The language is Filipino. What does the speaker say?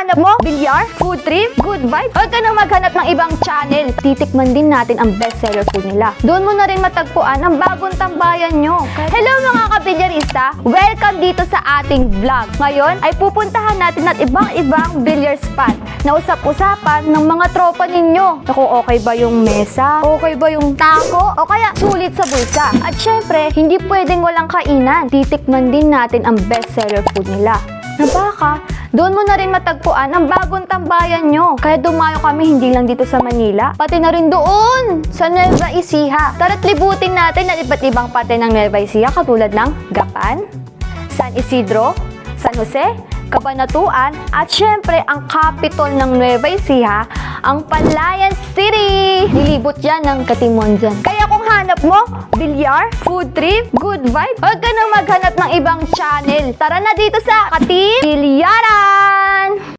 hanap mo, bilyar, food trip, good vibe, huwag ka nang maghanap ng ibang channel. Titikman din natin ang bestseller food nila. Doon mo na rin matagpuan ang bagong tambayan nyo. Hello mga kabilyarista! Welcome dito sa ating vlog. Ngayon ay pupuntahan natin at ibang billiard spot na usap-usapan ng mga tropa ninyo. Naku, okay ba yung mesa? Okay ba yung tako? O kaya sulit sa bulsa? At syempre, hindi pwedeng walang kainan. Titikman din natin ang bestseller food nila. Na baka, doon mo na rin matagpuan ang bagong tambayan nyo. Kaya dumayo kami hindi lang dito sa Manila, pati na rin doon sa Nueva Ecija. Tara't libutin natin ang iba't ibang parte ng Nueva Ecija katulad ng Gapan, San Isidro, San Jose, Cabanatuan, at syempre ang capital ng Nueva Ecija, ang Palayan City. Nilibot yan ng Katimonjan. Kaya kung hanap mo, bilyar, food trip, good vibe, huwag ka nang maghanap ng ibang channel. Tara na dito sa Katilyaran!